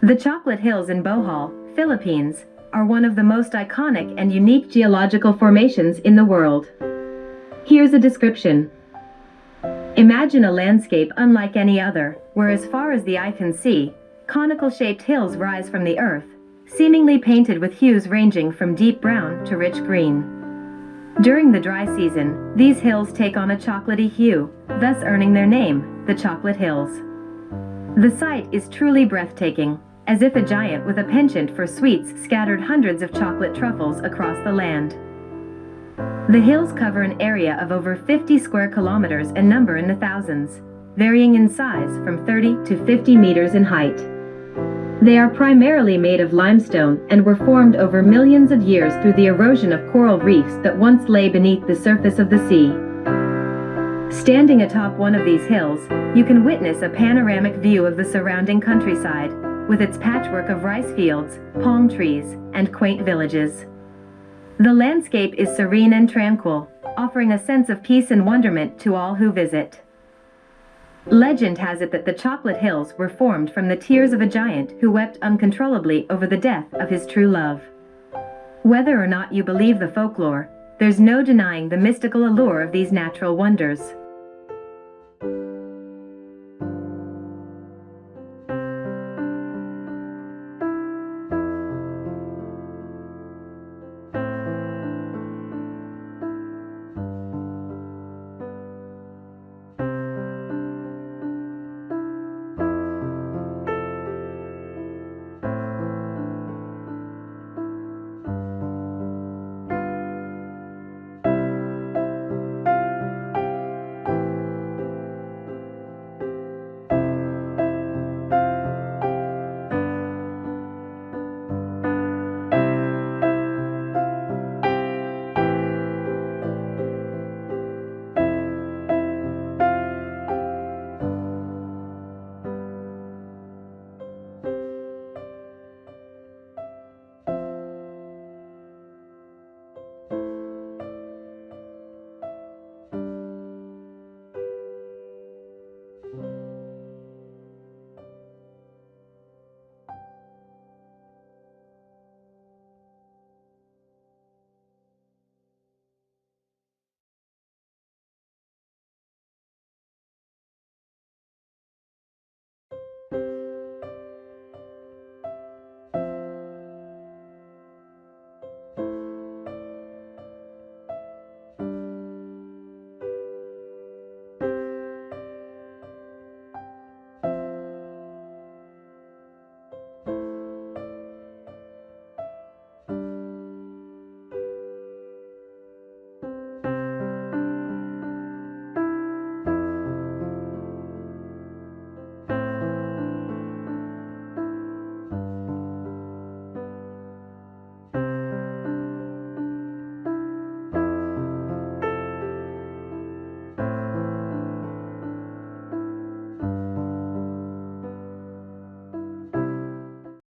The Chocolate Hills in Bohol, Philippines, are one of the most iconic and unique geological formations in the world. Here's a description. Imagine a landscape unlike any other, where as far as the eye can see, conical-shaped hills rise from the earth, seemingly painted with hues ranging from deep brown to rich green. During the dry season, these hills take on a chocolatey hue, thus earning their name, the Chocolate Hills. The sight is truly breathtaking, as if a giant with a penchant for sweets scattered hundreds of chocolate truffles across the land. The hills cover an area of over 50 square kilometers and number in the thousands, varying in size from 30 to 50 meters in height. They are primarily made of limestone and were formed over millions of years through the erosion of coral reefs that once lay beneath the surface of the sea. Standing atop one of these hills, you can witness a panoramic view of the surrounding countryside, with its patchwork of rice fields, palm trees, and quaint villages. The landscape is serene and tranquil, offering a sense of peace and wonderment to all who visit. Legend has it that the Chocolate Hills were formed from the tears of a giant who wept uncontrollably over the death of his true love. Whether or not you believe the folklore, there's no denying the mystical allure of these natural wonders.